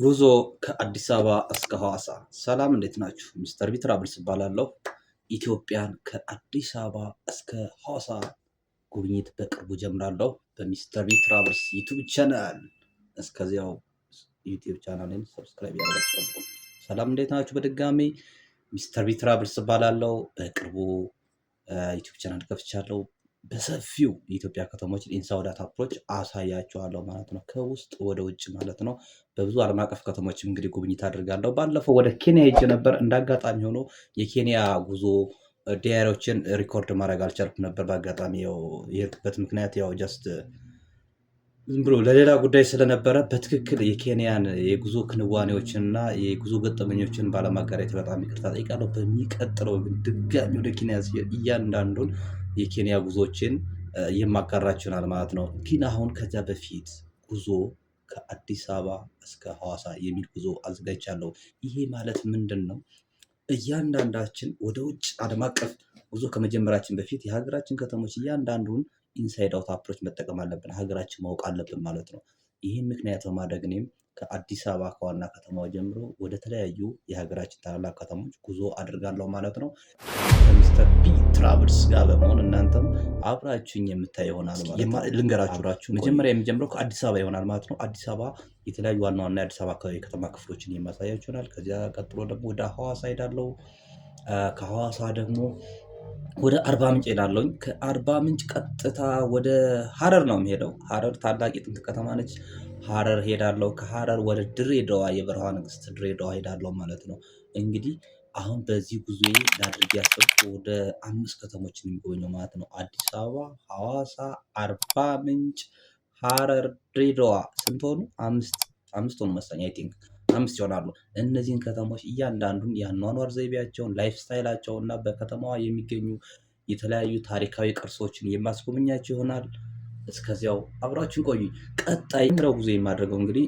ጉዞ ከአዲስ አበባ እስከ ሐዋሳ። ሰላም እንዴት ናችሁ? ሚስተር ቢ ትራቭልስ እባላለሁ። ኢትዮጵያን ከአዲስ አበባ እስከ ሐዋሳ ጉብኝት በቅርቡ ጀምራለሁ በሚስተር ቢ ትራቭልስ ዩቲዩብ ቻናል። እስከዚያው ዩቲዩብ ቻናልን ሰብስክራይብ ያደርጋችሁ ጠብቁ። ሰላም እንዴት ናችሁ? በድጋሚ ሚስተር ቢ ትራቭልስ እባላለሁ። በቅርቡ ዩቲዩብ ቻናል ከፍቻለሁ። በሰፊው የኢትዮጵያ ከተሞችን ኢንሳይድ አፕሮች አሳያችኋለሁ ማለት ነው። ከውስጥ ወደ ውጭ ማለት ነው። በብዙ ዓለም አቀፍ ከተሞች እንግዲህ ጉብኝት አድርጋለሁ። ባለፈው ወደ ኬንያ ሄጄ ነበር። እንዳጋጣሚ ሆኖ የኬንያ ጉዞ ዲያሪዎችን ሪኮርድ ማድረግ አልቻልኩም ነበር። በአጋጣሚ የሄድኩበት ምክንያት ጀስት ዝም ብሎ ለሌላ ጉዳይ ስለነበረ በትክክል የኬንያን የጉዞ ክንዋኔዎችንና የጉዞ ገጠመኞችን ባለማጋራት በጣም ይቅርታ ጠይቃለሁ። በሚቀጥለው ግን ድጋሚ ወደ ኬንያ ሲሄድ እያንዳንዱን የኬንያ ጉዞዎችን የማጋራችሁናል ማለት ነው። ግን አሁን ከዚያ በፊት ጉዞ ከአዲስ አበባ እስከ ሐዋሳ የሚል ጉዞ አዘጋጅቻለሁ። ይሄ ማለት ምንድን ነው? እያንዳንዳችን ወደ ውጭ ዓለም አቀፍ ጉዞ ከመጀመራችን በፊት የሀገራችን ከተሞች እያንዳንዱን ኢንሳይድ አውት አፕሮች መጠቀም አለብን። ሀገራችን ማወቅ አለብን ማለት ነው። ይህን ምክንያት በማድረግ እኔም ከአዲስ አበባ ከዋና ከተማው ጀምሮ ወደ ተለያዩ የሀገራችን ታላላቅ ከተሞች ጉዞ አድርጋለሁ ማለት ነው። ከሚስተር ቢ ትራቭልስ ጋር በመሆን እናንተም አብራችሁኝ የምታይ ይሆናል ማለት ልንገራችሁ። መጀመሪያ የሚጀምረው ከአዲስ አበባ ይሆናል ማለት ነው። አዲስ አበባ የተለያዩ ዋና ዋና የአዲስ አበባ አካባቢ ከተማ ክፍሎችን የማሳያችሁ ይሆናል። ከዚያ ቀጥሎ ደግሞ ወደ ሐዋሳ ሄዳለሁ። ከሐዋሳ ደግሞ ወደ አርባ ምንጭ ሄዳለሁኝ። ከአርባ ምንጭ ቀጥታ ወደ ሀረር ነው የሚሄደው። ሀረር ታላቅ የጥንት ከተማ ነች። ሀረር ሄዳለሁ። ከሀረር ወደ ድሬዳዋ የበረሃ ንግስት ድሬዳዋ ሄዳለሁ ማለት ነው። እንግዲህ አሁን በዚህ ጉዞ ላድርግ ያሰብኩ ወደ 5 ከተሞችን የሚጎበኘው ማለት ነው። አዲስ አበባ፣ ሐዋሳ፣ አርባ ምንጭ፣ ሀረር፣ ድሬዳዋ። ስንት ሆኑ? አምስት ሆኑ መሰለኝ። አይ ቲንክ 5 ይሆናሉ። እነዚህን ከተሞች እያንዳንዱን የአኗኗር ዘይቤያቸውን፣ ላይፍ ስታይላቸውን እና በከተማዋ የሚገኙ የተለያዩ ታሪካዊ ቅርሶችን የማስጎበኛቸው ይሆናል። እስከዚያው አብራችን ቆዩ። ቀጣይ ጉዞ የማድረገው እንግዲህ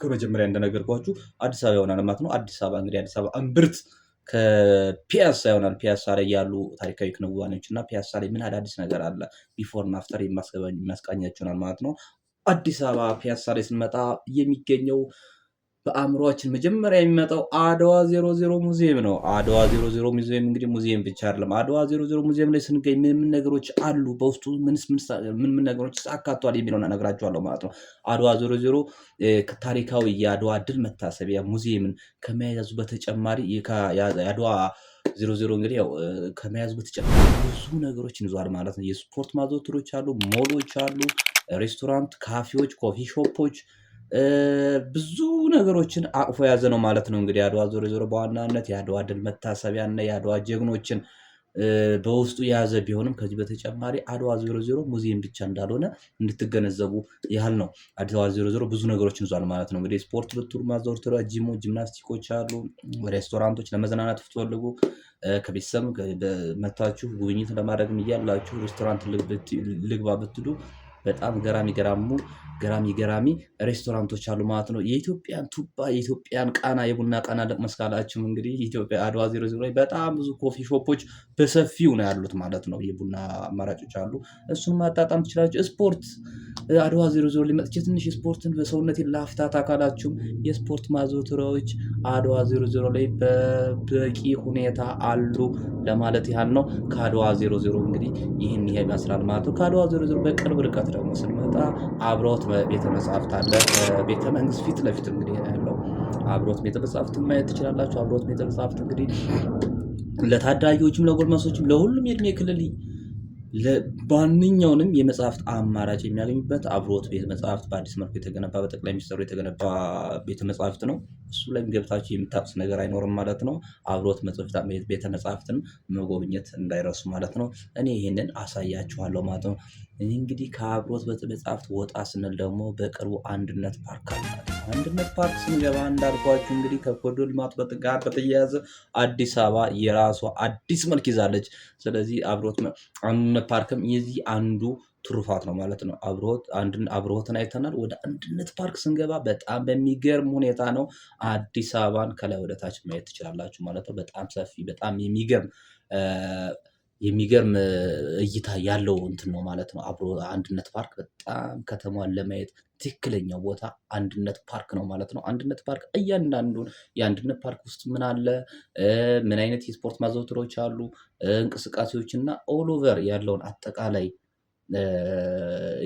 ከመጀመሪያ እንደነገርኳችሁ አዲስ አበባ ይሆናል ማለት ነው። አዲስ አበባ እንግዲህ አዲስ አበባ እምብርት ከፒያሳ ይሆናል። ፒያሳ ላይ ያሉ ታሪካዊ ክንዋኔዎች እና ፒያሳ ላይ ምን አዳዲስ ነገር አለ ቢፎር እና አፍተር የሚያስቃኛችሁ ይሆናል ማለት ነው። አዲስ አበባ ፒያሳ ላይ ስንመጣ የሚገኘው በአእምሮአችን መጀመሪያ የሚመጣው አድዋ 00 ሙዚየም ነው። አድዋ 00 ሙዚየም እንግዲህ ሙዚየም ብቻ አይደለም። አድዋ 00 ሙዚየም ላይ ስንገኝ ምን ነገሮች አሉ፣ በውስጡ ምን ነገሮች አካቷል የሚለውን እነግራችኋለሁ ማለት ነው። አድዋ 00 ታሪካዊ የአድዋ ድል መታሰቢያ ሙዚየምን ከመያዙ በተጨማሪ የአድዋ 00 እንግዲህ ከመያዙ በተጨማሪ ብዙ ነገሮችን ይዟል ማለት ነው። የስፖርት ማዘውተሪያዎች አሉ፣ ሞሎች አሉ፣ ሬስቶራንት፣ ካፌዎች፣ ኮፊ ሾፖች፣ ብዙ ነገሮችን አቅፎ የያዘ ነው ማለት ነው። እንግዲህ አድዋ 00 በዋናነት የአድዋ ድል መታሰቢያ እና የአድዋ ጀግኖችን በውስጡ የያዘ ቢሆንም ከዚህ በተጨማሪ አድዋ 00 ሙዚየም ብቻ እንዳልሆነ እንድትገነዘቡ ያህል ነው። አድዋ 00 ብዙ ነገሮችን ይዟል ማለት ነው። እንግዲህ ስፖርት ብትሉ ማዘውተሪያ፣ ጂምናስቲኮች አሉ። ሬስቶራንቶች ለመዝናናት ብትፈልጉ ከቤተሰብ መታችሁ ጉብኝት ለማድረግም እያላችሁ ሬስቶራንት ልግባ ብትሉ በጣም ገራሚ ሬስቶራንቶች አሉ ማለት ነው። የኢትዮጵያን ቱባ፣ የኢትዮጵያን ቃና፣ የቡና ቃና ለቅመስ ካላችሁ እንግዲህ ኢትዮጵያ አድዋ 00 ላይ በጣም ብዙ ኮፊ ሾፖች በሰፊው ነው ያሉት ማለት ነው። የቡና አማራጮች አሉ። እሱን ማጣጣም ትችላላችሁ። ስፖርት አድዋ 00 ላይ መጥቼ ትንሽ ስፖርትን በሰውነት ላፍታት አካላችሁም የስፖርት ማዘውተሪያዎች አድዋ 00 ላይ በበቂ ሁኔታ አሉ ለማለት ያህል ነው። ከአድዋ 00 እንግዲህ ይህን ይመስላል ማለት ነው። ከአድዋ 00 በቅርብ ርቀት ደግሞ ስንመጣ አብሮት ቤተ መጻሕፍት አለ። ቤተ መንግስት ፊት ለፊት እንግዲህ ያለው አብሮት ቤተ መጻሕፍት ማየት ትችላላችሁ። አብሮት ቤተ መጻሕፍት እንግዲህ ለታዳጊዎችም ለጎልማሶችም ለሁሉም የእድሜ ክልል ማንኛውንም የመጽሐፍት አማራጭ የሚያገኙበት አብሮት ቤተ መጻሕፍት በአዲስ መልኩ የተገነባ በጠቅላይ ሚኒስትሩ የተገነባ ቤተ መጻሕፍት ነው። እሱ ላይም ገብታችሁ የምታውቁት ነገር አይኖርም ማለት ነው። አብሮት ቤተ መጻሕፍትን መጎብኘት እንዳይረሱ ማለት ነው። እኔ ይሄንን አሳያችኋለሁ ማለት ነው። እኔ እንግዲህ ከአብሮት ቤተ መጻሕፍት ወጣ ስንል ደግሞ በቅርቡ አንድነት ፓርክ አለ። አንድነት ፓርክ ስንገባ እንዳልኳችሁ እንግዲህ ከኮሪደር ልማት ጋር በተያያዘ አዲስ አበባ የራሷ አዲስ መልክ ይዛለች። ስለዚህ አንድነት ፓርክም የዚህ አንዱ ትሩፋት ነው ማለት ነው። አብሮትን አይተናል። ወደ አንድነት ፓርክ ስንገባ በጣም በሚገርም ሁኔታ ነው አዲስ አበባን ከላይ ወደ ታች ማየት ትችላላችሁ ማለት ነው። በጣም ሰፊ፣ በጣም የሚገርም የሚገርም እይታ ያለው እንትን ነው ማለት ነው። አብሮ አንድነት ፓርክ በጣም ከተማዋን ለማየት ትክክለኛው ቦታ አንድነት ፓርክ ነው ማለት ነው። አንድነት ፓርክ እያንዳንዱን የአንድነት ፓርክ ውስጥ ምን አለ፣ ምን አይነት የስፖርት ማዘውተሪያዎች አሉ፣ እንቅስቃሴዎች እና ኦል ኦቨር ያለውን አጠቃላይ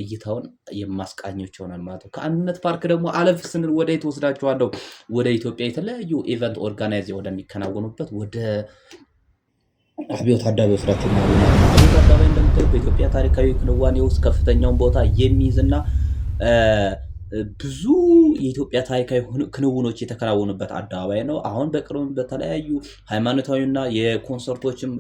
እይታውን የማስቃኞች ይሆናል ማለት ነው። ከአንድነት ፓርክ ደግሞ አለፍ ስንል ወደ የት ወስዳችኋለሁ? ወደ ኢትዮጵያ የተለያዩ ኢቨንት ኦርጋናይዝ ወደሚከናወኑበት ወደ አብዮት አዳባይ ወስዳችሁ ማለት ነው። አብዮት አዳባይ እንደምታዩት በኢትዮጵያ ታሪካዊ ክንዋኔ ውስጥ ከፍተኛውን ቦታ የሚይዝና ብዙ የኢትዮጵያ ታሪካዊ ክንውኖች የተከናወኑበት አደባባይ ነው። አሁን በቅርብ በተለያዩ ሃይማኖታዊና የኮንሰርቶችም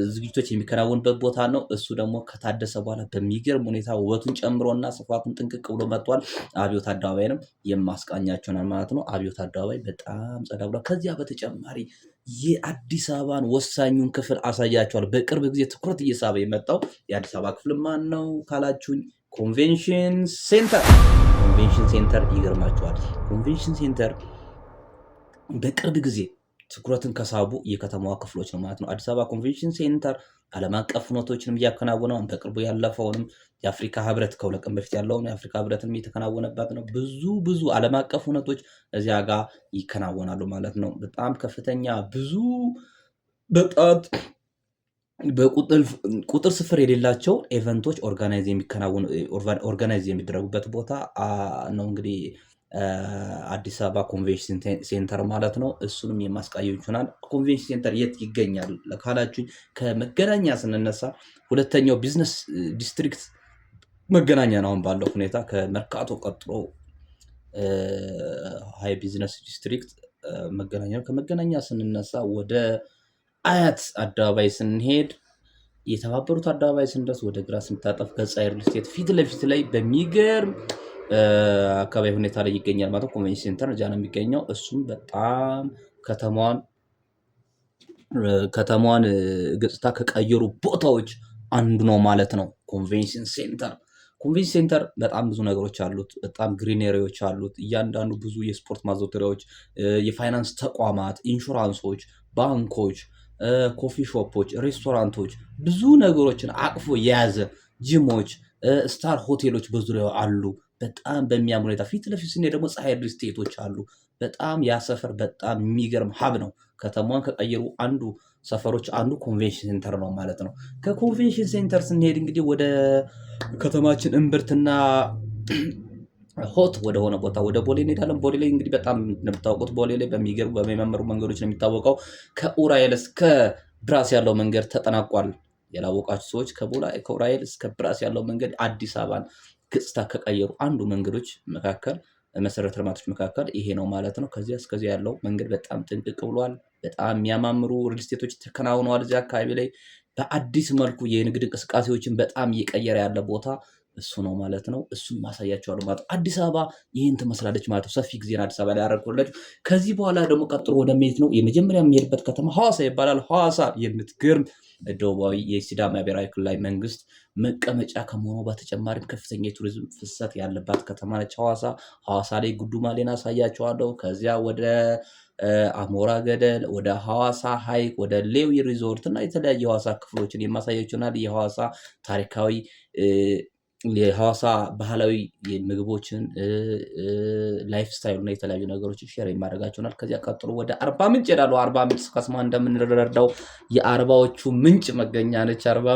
ዝግጅቶች የሚከናወንበት ቦታ ነው። እሱ ደግሞ ከታደሰ በኋላ በሚገርም ሁኔታ ውበቱን ጨምሮና ስፋቱን ጥንቅቅ ብሎ መጥቷል። አብዮት አደባባይንም የማስቃኛቸውናል ማለት ነው። አብዮት አደባባይ በጣም ጸዳ ብሏል። ከዚያ በተጨማሪ የአዲስ አበባን ወሳኙን ክፍል አሳያቸዋል። በቅርብ ጊዜ ትኩረት እየሳበ የመጣው የአዲስ አበባ ክፍል ማን ነው ካላችሁኝ፣ ኮንቬንሽን ሴንተር። ኮንቬንሽን ሴንተር ይገርማቸዋል። ኮንቬንሽን ሴንተር በቅርብ ጊዜ ትኩረትን ከሳቡ የከተማዋ ክፍሎች ነው ማለት ነው። አዲስ አበባ ኮንቬንሽን ሴንተር ዓለም አቀፍ ሁነቶችንም እያከናወነ በቅርቡ ያለፈውንም የአፍሪካ ህብረት ከሁለት ቀን በፊት ያለውን የአፍሪካ ህብረትንም እየተከናወነበት ነው። ብዙ ዓለም አቀፍ ሁነቶች እዚያ ጋር ይከናወናሉ ማለት ነው። በጣም ከፍተኛ ብዙ በጣም በቁጥር ስፍር የሌላቸው ኢቨንቶች ኦርጋናይዝ የሚደረጉበት ቦታ ነው እንግዲህ አዲስ አበባ ኮንቬንሽን ሴንተር ማለት ነው። እሱንም የማስቃየው ይሆናል። ኮንቬንሽን ሴንተር የት ይገኛል ካላችሁኝ፣ ከመገናኛ ስንነሳ ሁለተኛው ቢዝነስ ዲስትሪክት መገናኛ ነው። አሁን ባለው ሁኔታ ከመርካቶ ቀጥሎ ሃይ ቢዝነስ ዲስትሪክት መገናኛ ነው። ከመገናኛ ስንነሳ ወደ አያት አደባባይ ስንሄድ፣ የተባበሩት አደባባይ ስንደርስ ወደ ግራ ስንታጠፍ ገጻ ሪል ስቴት ፊት ለፊት ላይ በሚገርም አካባቢ ሁኔታ ላይ ይገኛል ማለት ነው። ኮንቬንሽን ሴንተር እዚያ ነው የሚገኘው። እሱም በጣም ከተማዋን ገጽታ ከቀየሩ ቦታዎች አንዱ ነው ማለት ነው። ኮንቬንሽን ሴንተር በጣም ብዙ ነገሮች አሉት። በጣም ግሪነሪዎች አሉት። እያንዳንዱ ብዙ የስፖርት ማዘውተሪያዎች፣ የፋይናንስ ተቋማት፣ ኢንሹራንሶች፣ ባንኮች፣ ኮፊ ሾፖች፣ ሬስቶራንቶች፣ ብዙ ነገሮችን አቅፎ የያዘ ጂሞች፣ ስታር ሆቴሎች በዙሪያው አሉ። በጣም በሚያምር ሁኔታ ፊት ለፊት ስንሄድ ደግሞ ፀሐይ ሪል ስቴቶች አሉ። በጣም ያ ሰፈር በጣም የሚገርም ሀብ ነው። ከተማዋን ከቀየሩ አንዱ ሰፈሮች አንዱ ኮንቬንሽን ሴንተር ነው ማለት ነው። ከኮንቬንሽን ሴንተር ስንሄድ እንግዲህ ወደ ከተማችን እምብርትና ሆት ወደሆነ ቦታ ወደ ቦሌ እንሄዳለን። ቦሌ ላይ እንግዲህ በጣም እንደምታውቁት ቦሌ ላይ በሚገርሙ በሚያማምሩ መንገዶች ነው የሚታወቀው። ከኡራኤል እስከ ብራስ ያለው መንገድ ተጠናቋል። ያላወቃችሁ ሰዎች ከኡራኤል እስከ ብራስ ያለው መንገድ አዲስ አበባን ገጽታ ከቀየሩ አንዱ መንገዶች መካከል መሰረተ ልማቶች መካከል ይሄ ነው ማለት ነው። ከዚያ እስከዚያ ያለው መንገድ በጣም ጥንቅቅ ብሏል። በጣም የሚያማምሩ ሪልስቴቶች ተከናውነዋል። እዚያ አካባቢ ላይ በአዲስ መልኩ የንግድ እንቅስቃሴዎችን በጣም እየቀየረ ያለ ቦታ እሱ ነው ማለት ነው። እሱን ማሳያቸዋለሁ ማለት ነው። አዲስ አበባ ይህን ትመስላለች ማለት ነው። ሰፊ ጊዜን አዲስ አበባ ላይ ያደረግኩላችሁ። ከዚህ በኋላ ደግሞ ቀጥሎ ወደ መሄድ ነው። የመጀመሪያ የሚሄድበት ከተማ ሐዋሳ ይባላል። ሐዋሳ የምትገርም ደቡባዊ የሲዳማ ብሔራዊ ክልላዊ መንግስት መቀመጫ ከመሆኑ በተጨማሪም ከፍተኛ የቱሪዝም ፍሰት ያለባት ከተማ ነች ሐዋሳ ላይ ጉዱማሌን አሳያቸዋለሁ። ከዚያ ወደ አሞራ ገደል፣ ወደ ሐዋሳ ሐይቅ፣ ወደ ሌዊ ሪዞርት እና የተለያዩ የሐዋሳ ክፍሎችን የማሳያችሁ ይሆናል። የሐዋሳ ታሪካዊ የሐዋሳ ባህላዊ ምግቦችን ላይፍ ስታይል እና የተለያዩ ነገሮችን ሼር የማደርጋችሁናል። ከዚያ ቀጥሎ ወደ አርባ ምንጭ ሄዳለሁ። አርባ ምንጭ ከስሟ እንደምንረዳው የአርባዎቹ ምንጭ መገኛ ነች። አርባ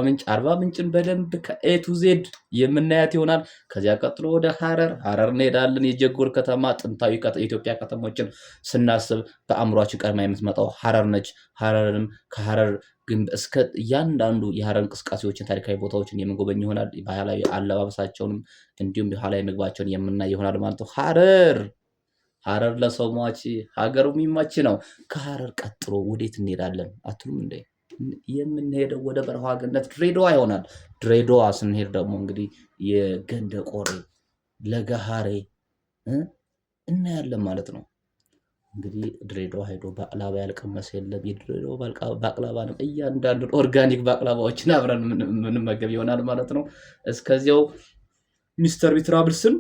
ምንጭን በደንብ ከኤ ቱ ዜድ የምናያት ይሆናል። ከዚያ ቀጥሎ ወደ ሐረር እንሄዳለን። የጀጎል ከተማ ጥንታዊ የኢትዮጵያ ከተሞችን ስናስብ በአእምሯችን ቀድማ የምትመጣው ሐረር ነች። ሐረርንም ከሐረር ግን እስከ እያንዳንዱ የሐረር እንቅስቃሴዎችን ታሪካዊ ቦታዎችን የምንጎበኝ ይሆናል። ባህላዊ አለባበሳቸውንም እንዲሁም ባህላዊ ምግባቸውን የምናይ ይሆናል ማለት ነው። ሐረር ለሰው ሟች ሀገሩ የሚመች ነው። ከሐረር ቀጥሎ ወዴት እንሄዳለን አትሉም እንዴ? የምንሄደው ወደ በረሃ ገነት ድሬዳዋ ይሆናል። ድሬዳዋ ስንሄድ ደግሞ እንግዲህ የገንደ ቆሬ ለገሃሬ እናያለን ማለት ነው። እንግዲህ ድሬዳዋ ሄዶ ባቅላባ ያልቀመሰ የለም። የድሬዳዋ ባቅላባንም እያንዳንዱን ኦርጋኒክ ባቅላባዎችን አብረን ምንመገብ ይሆናል ማለት ነው። እስከዚያው ሚስተር ቢትራብልስን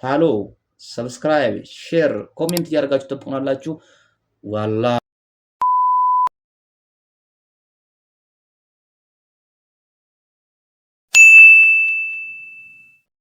ፋሎ፣ ሰብስክራይብ፣ ሼር፣ ኮሜንት እያደርጋችሁ ትጠብቁናላችሁ። ዋላ